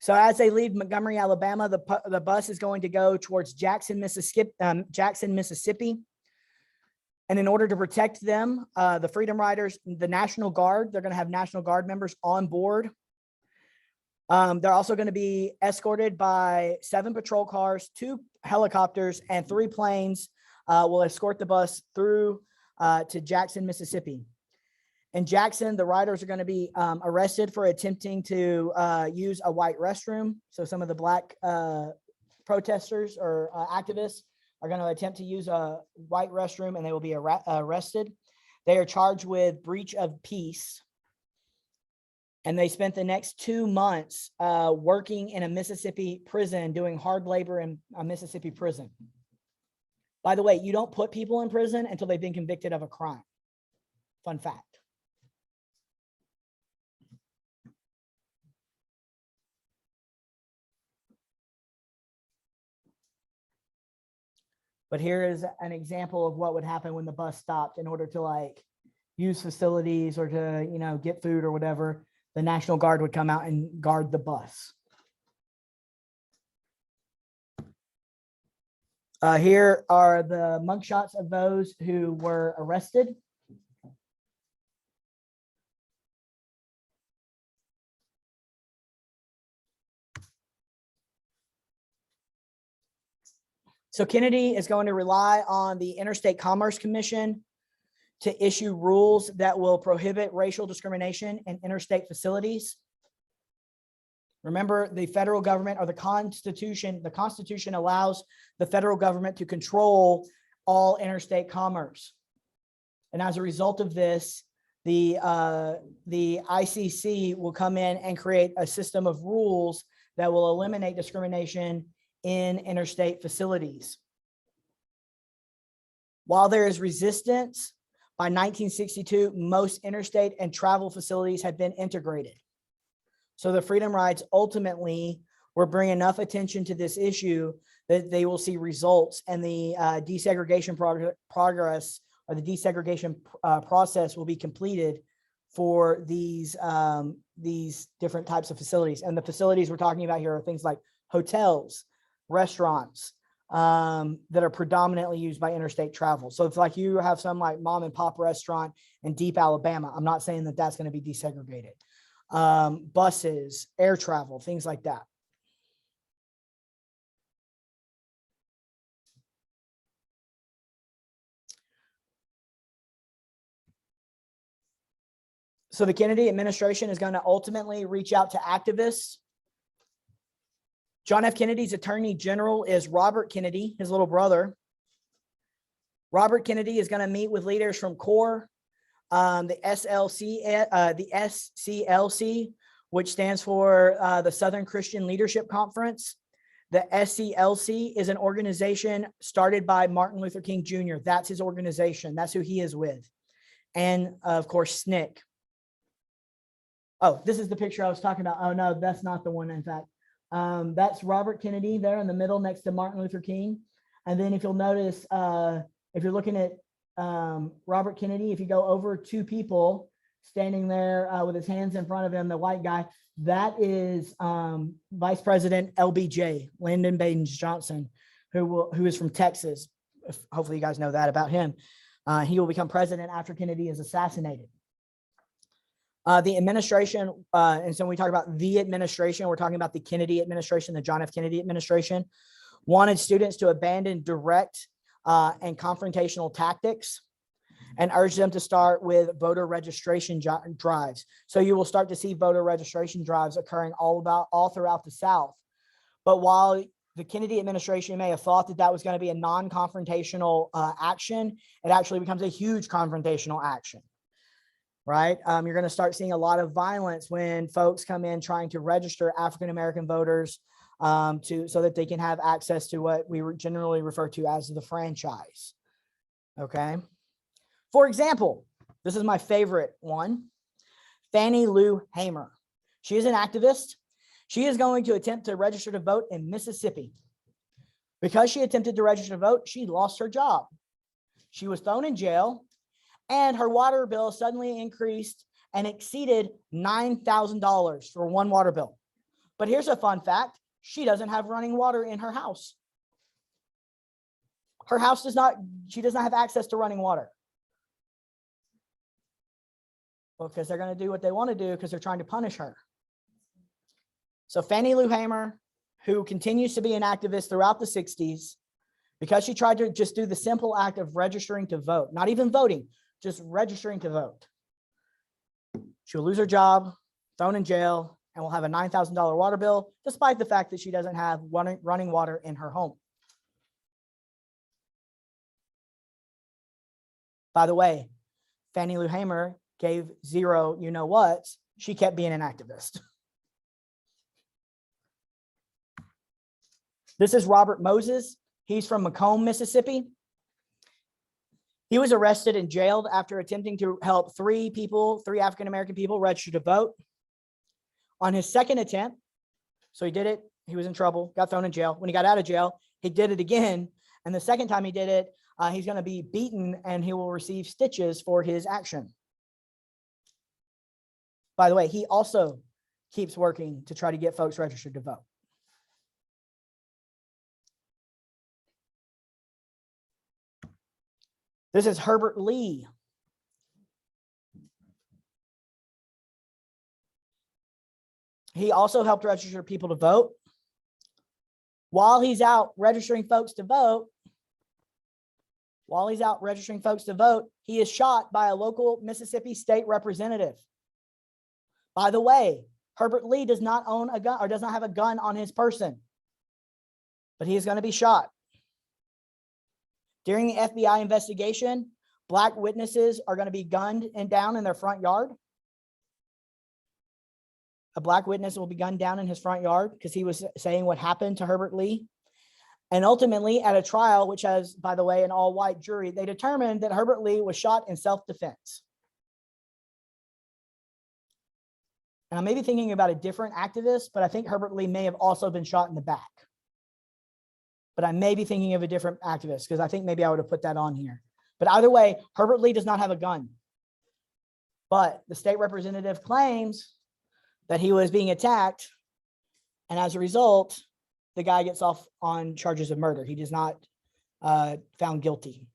So as they leave Montgomery, Alabama, the bus is going to go towards Jackson, Mississippi. And in order to protect them, the Freedom Riders, the National Guard, they're going to have National Guard members on board. They're also going to be escorted by 7 patrol cars, 2 helicopters, and 3 planes will escort the bus through to Jackson, Mississippi. In Jackson, the riders are going to be arrested for attempting to use a white restroom. So some of the black protesters or activists are going to attempt to use a white restroom and they will be arrested. They are charged with breach of peace. And they spent the next 2 months working in a Mississippi prison, doing hard labor in a Mississippi prison. By the way, you don't put people in prison until they've been convicted of a crime. Fun fact. But here is an example of what would happen when the bus stopped in order to like use facilities or to, you know, get food or whatever. The National Guard would come out and guard the bus. Here are the mugshots of those who were arrested. So Kennedy is going to rely on the Interstate Commerce Commission to issue rules that will prohibit racial discrimination in interstate facilities. Remember, the federal government or the Constitution allows the federal government to control all interstate commerce. And as a result of this, the ICC will come in and create a system of rules that will eliminate discrimination in interstate facilities. While there is resistance, by 1962, most interstate and travel facilities had been integrated. So the Freedom Rides ultimately will bring enough attention to this issue that they will see results, and the desegregation progress or the desegregation process will be completed for these different types of facilities. And the facilities we're talking about here are things like hotels, restaurants that are predominantly used by interstate travel. So it's like you have some like mom and pop restaurant in deep Alabama. I'm not saying that that's going to be desegregated. Buses, air travel, things like that. So the Kennedy administration is going to ultimately reach out to activists. John F. Kennedy's attorney general is Robert Kennedy, his little brother. Robert Kennedy is going to meet with leaders from CORE, the SCLC, which stands for the Southern Christian Leadership Conference. The SCLC is an organization started by Martin Luther King Jr. That's his organization. That's who he is with. And of course, SNCC. Oh, this is the picture I was talking about. Oh, no, that's not the one, in fact. That's Robert Kennedy there in the middle next to Martin Luther King. And then if you'll notice, if you're looking at Robert Kennedy, if you go over 2 people standing there with his hands in front of him, the white guy, that is Vice President LBJ, Lyndon Baines Johnson, who is from Texas. Hopefully you guys know that about him. He will become president after Kennedy is assassinated. The administration, and so when we talk about the administration, we're talking about the Kennedy administration, the John F. Kennedy administration, wanted students to abandon direct and confrontational tactics. and urged them to start with voter registration drives. So you will start to see voter registration drives occurring all throughout the South. But while the Kennedy administration may have thought that that was going to be a non-confrontational action, it actually becomes a huge confrontational action, right? You're going to start seeing a lot of violence when folks come in trying to register African-American voters so that they can have access to what we generally refer to as the franchise, okay? For example, this is my favorite one, Fannie Lou Hamer. She is an activist. She is going to attempt to register to vote in Mississippi. Because she attempted to register to vote, she lost her job. She was thrown in jail, and her water bill suddenly increased and exceeded $9,000 for one water bill. But here's a fun fact. She doesn't have running water in her house. Her house she does not have access to running water. Well, because they're going to do what they want to do because they're trying to punish her. So Fannie Lou Hamer, who continues to be an activist throughout the 60s, because she tried to just do the simple act of registering to vote, not even voting, just registering to vote. She'll lose her job, thrown in jail, and will have a $9,000 water bill, despite the fact that she doesn't have running water in her home. By the way, Fannie Lou Hamer gave zero you-know-whats. She kept being an activist. This is Robert Moses. He's from Macomb, Mississippi. He was arrested and jailed after attempting to help three African-American people register to vote. On his second attempt, so he did it, he was in trouble, got thrown in jail. When he got out of jail, he did it again. And the second time he did it, he's going to be beaten and he will receive stitches for his action. By the way, he also keeps working to try to get folks registered to vote. This is Herbert Lee. He also helped register people to vote. While he's out registering folks to vote, he is shot by a local Mississippi state representative. By the way, Herbert Lee does not own a gun or does not have a gun on his person, but he is going to be shot. During the FBI investigation, Black witnesses are going to be gunned down in their front yard. A Black witness will be gunned down in his front yard because he was saying what happened to Herbert Lee. And ultimately, at a trial, which has, by the way, an all-white jury, they determined that Herbert Lee was shot in self-defense. And I may be thinking about a different activist, but I think Herbert Lee may have also been shot in the back. But I may be thinking of a different activist because I think maybe I would have put that on here. But either way, Herbert Lee does not have a gun. But the state representative claims that he was being attacked. And as a result, the guy gets off on charges of murder. He is not found guilty.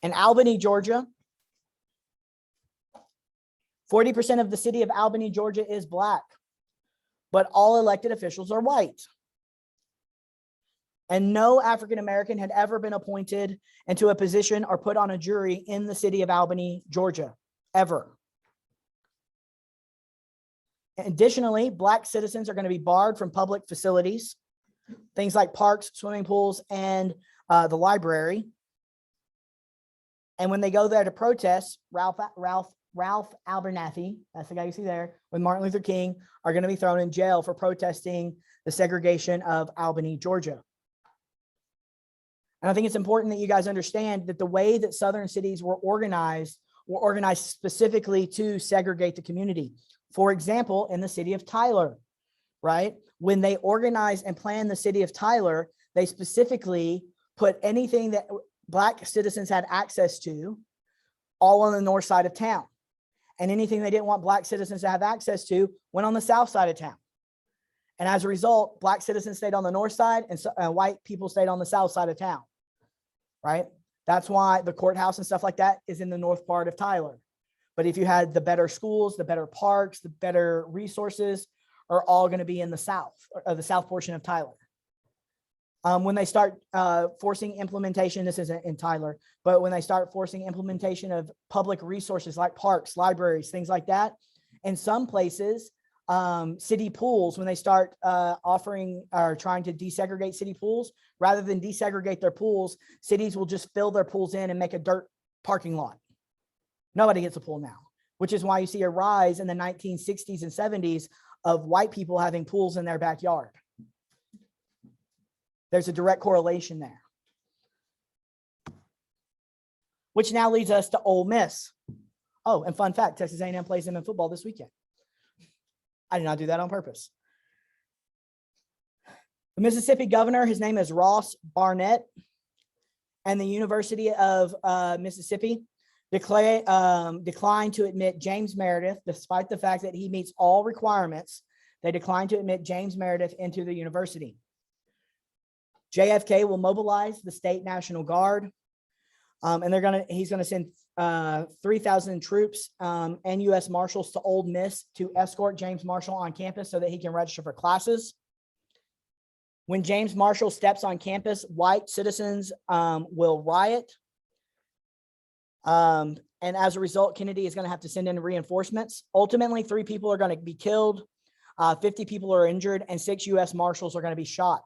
In Albany, Georgia, 40% of the city of Albany, Georgia is Black, but all elected officials are white. And no African-American had ever been appointed into a position or put on a jury in the city of Albany, Georgia, ever. Additionally, Black citizens are going to be barred from public facilities, things like parks, swimming pools, and the library. And when they go there to protest, Ralph Abernathy, that's the guy you see there, with Martin Luther King, are going to be thrown in jail for protesting the segregation of Albany, Georgia. And I think it's important that you guys understand that the way that Southern cities were organized specifically to segregate the community. For example, in the city of Tyler, right? When they organized and planned the city of Tyler, they specifically put anything that Black citizens had access to all on the north side of town. And anything they didn't want Black citizens to have access to went on the south side of town. And as a result, Black citizens stayed on the north side and white people stayed on the south side of town, right? That's why the courthouse and stuff like that is in the north part of Tyler. But if you had the better schools, the better parks, the better resources are all going to be in the south, or the south portion of Tyler. When they start forcing implementation, this isn't in Tyler, but when they start forcing implementation of public resources like parks, libraries, things like that, in some places, city pools, when they start offering or trying to desegregate city pools, rather than desegregate their pools, cities will just fill their pools in and make a dirt parking lot. Nobody gets a pool now, which is why you see a rise in the 1960s and 70s of white people having pools in their backyard. There's a direct correlation there. Which now leads us to Ole Miss. Oh, and fun fact, Texas A&M plays them in football this weekend. I did not do that on purpose. The Mississippi governor, his name is Ross Barnett, and the University of Mississippi declined to admit James Meredith, despite the fact that he meets all requirements. They declined to admit James Meredith into the university. JFK will mobilize the state National Guard, and he's gonna send 3,000 troops and U.S. Marshals to Ole Miss to escort James Marshall on campus so that he can register for classes. When James Marshall steps on campus, white citizens will riot. And as a result, Kennedy is going to have to send in reinforcements. Ultimately, 3 people are going to be killed, 50 people are injured, and 6 U.S. Marshals are going to be shot.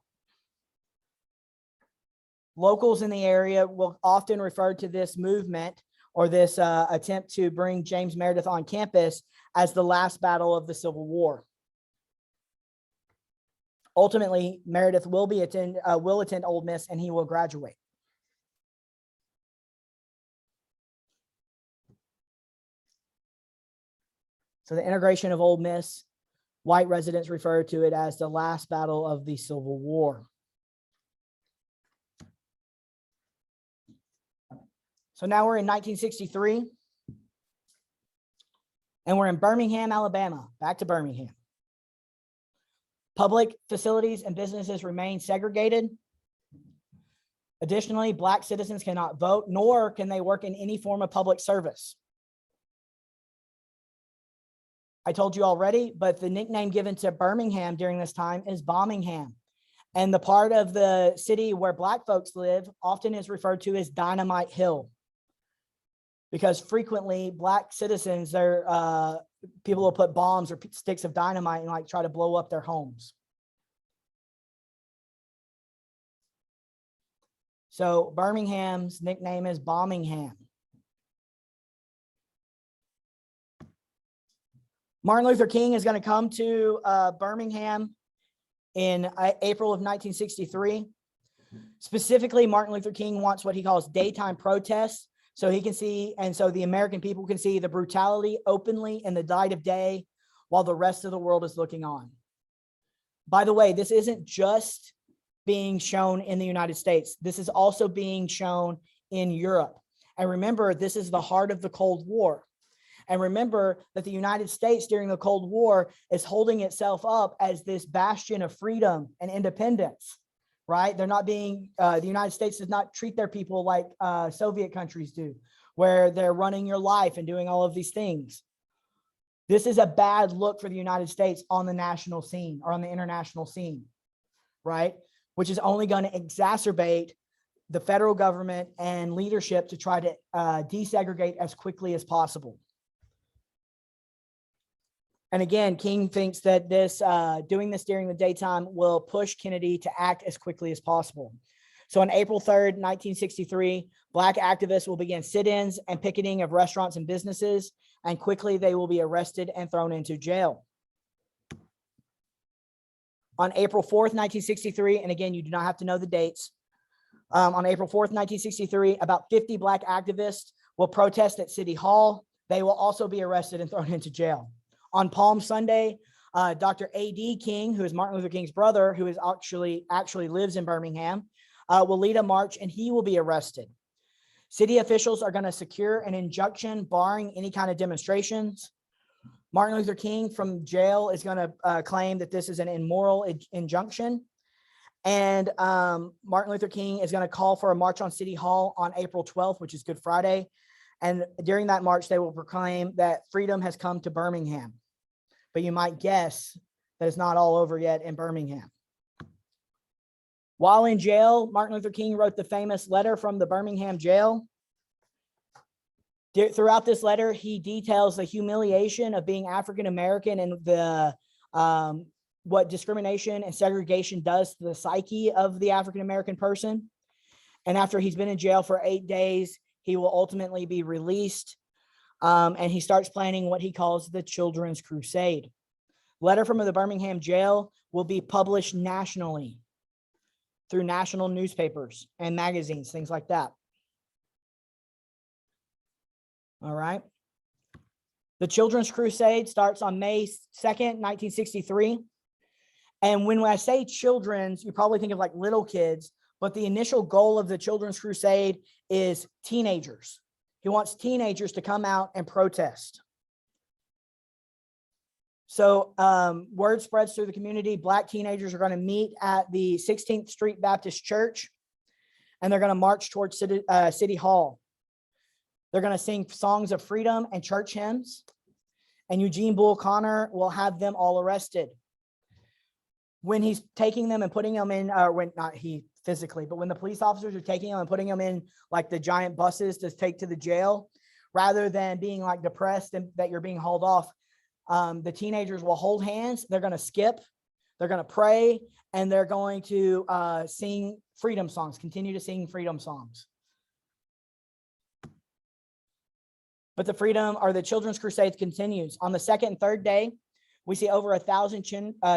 Locals in the area will often refer to this movement or this attempt to bring James Meredith on campus as the last battle of the Civil War. Ultimately, Meredith will attend Ole Miss and he will graduate. So the integration of Ole Miss, white residents refer to it as the last battle of the Civil War. So now we're in 1963, and we're in Birmingham, Alabama. Back to Birmingham. Public facilities and businesses remain segregated. Additionally, Black citizens cannot vote, nor can they work in any form of public service. I told you already, but the nickname given to Birmingham during this time is Bombingham. And the part of the city where Black folks live often is referred to as Dynamite Hill, because frequently Black citizens, people will put bombs or sticks of dynamite and like try to blow up their homes. So Birmingham's nickname is Bombingham. Martin Luther King is going to come to Birmingham in April of 1963. Specifically, Martin Luther King wants what he calls daytime protests, so he can see, and so the American people can see the brutality openly in the light of day while the rest of the world is looking on. By the way, this isn't just being shown in the United States. This is also being shown in Europe. And remember, this is the heart of the Cold War. And remember that the United States during the Cold War is holding itself up as this bastion of freedom and independence, right? They're not being, the United States does not treat their people like Soviet countries do, where they're running your life and doing all of these things. This is a bad look for the United States on the national scene or on the international scene, right? Which is only going to exacerbate the federal government and leadership to try to desegregate as quickly as possible. And again, King thinks that this doing this during the daytime will push Kennedy to act as quickly as possible. So on April 3rd, 1963, Black activists will begin sit-ins and picketing of restaurants and businesses, and quickly they will be arrested and thrown into jail. On April 4th, 1963, and again, you do not have to know the dates. On April 4th, 1963, about 50 Black activists will protest at City Hall. They will also be arrested and thrown into jail. On Palm Sunday, Dr. A.D. King, who is Martin Luther King's brother, who is actually lives in Birmingham, will lead a march and he will be arrested. City officials are going to secure an injunction barring any kind of demonstrations. Martin Luther King from jail is going to claim that this is an immoral injunction. And Martin Luther King is going to call for a march on City Hall on April 12th, which is Good Friday. And during that march, they will proclaim that freedom has come to Birmingham. But you might guess that it's not all over yet in Birmingham. While in jail, Martin Luther King wrote the famous letter from the Birmingham jail. Throughout this letter, he details the humiliation of being African American and the what discrimination and segregation does to the psyche of the African American person. And after he's been in jail for 8 days, he will ultimately be released. And he starts planning what he calls the Children's Crusade. Letter from the Birmingham jail will be published nationally through national newspapers and magazines, things like that. All right. The Children's Crusade starts on May 2nd, 1963. And when I say children's, you probably think of like little kids, but the initial goal of the Children's Crusade is teenagers. He wants teenagers to come out and protest. So word spreads through the community. Black teenagers are going to meet at the 16th Street Baptist Church, and they're going to march towards City Hall. They're going to sing songs of freedom and church hymns, and Eugene Bull Connor will have them all arrested. When he's taking them and putting them in, when not he physically, but when the police officers are taking them and putting them in like the giant buses to take to the jail, rather than being like depressed and that you're being hauled off, the teenagers will hold hands. They're going to skip, they're going to pray, and they're going to sing freedom songs, continue to sing freedom songs. But the Children's Crusade continues. On the second and third day, we see over 1,000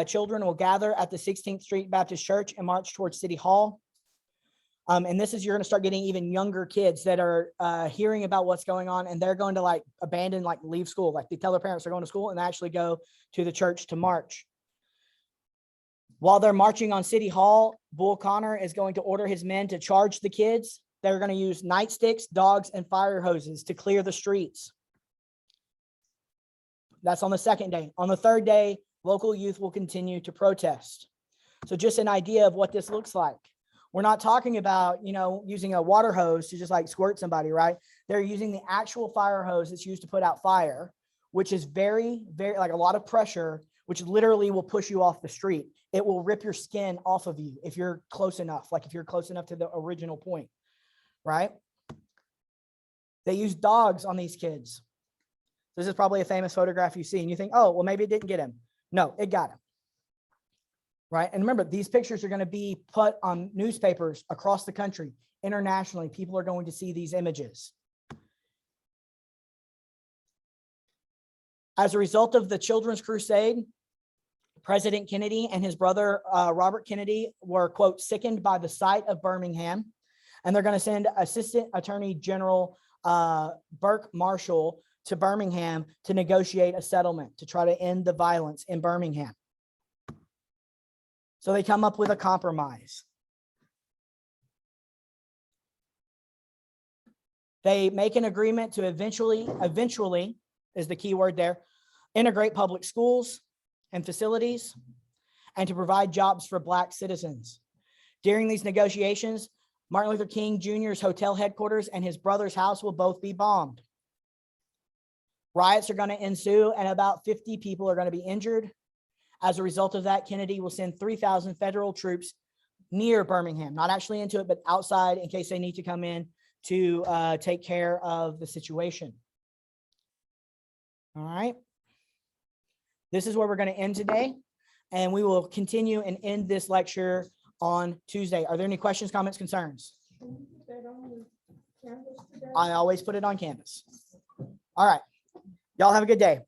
children will gather at the 16th Street Baptist Church and march towards City Hall. And this is, you're going to start getting even younger kids that are hearing about what's going on, and they're going to like abandon, like leave school. Like they tell their parents they're going to school and actually go to the church to march. While they're marching on City Hall, Bull Connor is going to order his men to charge the kids. They're going to use nightsticks, dogs, and fire hoses to clear the streets. That's on the second day. On the third day, local youth will continue to protest. So just an idea of what this looks like. We're not talking about, using a water hose to just like squirt somebody, right? They're using the actual fire hose that's used to put out fire, which is very, very, like a lot of pressure, which literally will push you off the street. It will rip your skin off of you if you're close enough, like if you're close enough to the original point, right? They use dogs on these kids. This is probably a famous photograph you see, and you think, oh, well, maybe it didn't get him. No, it got him. Right? And remember, these pictures are going to be put on newspapers across the country. Internationally, people are going to see these images. As a result of the Children's Crusade, President Kennedy and his brother, Robert Kennedy, were, quote, sickened by the sight of Birmingham. And they're going to send Assistant Attorney General Burke Marshall to Birmingham to negotiate a settlement to try to end the violence in Birmingham. So they come up with a compromise. They make an agreement to eventually is the key word there, integrate public schools and facilities, and to provide jobs for Black citizens. During these negotiations, Martin Luther King Jr.'s hotel headquarters and his brother's house will both be bombed. Riots are going to ensue, and about 50 people are going to be injured. As a result of that, Kennedy will send 3,000 federal troops near Birmingham, not actually into it, but outside in case they need to come in to take care of the situation. All right. This is where we're going to end today, and we will continue and end this lecture on Tuesday. Are there any questions, comments, concerns? Can you put that on the canvas today? I always put it on Canvas. All right. Y'all have a good day.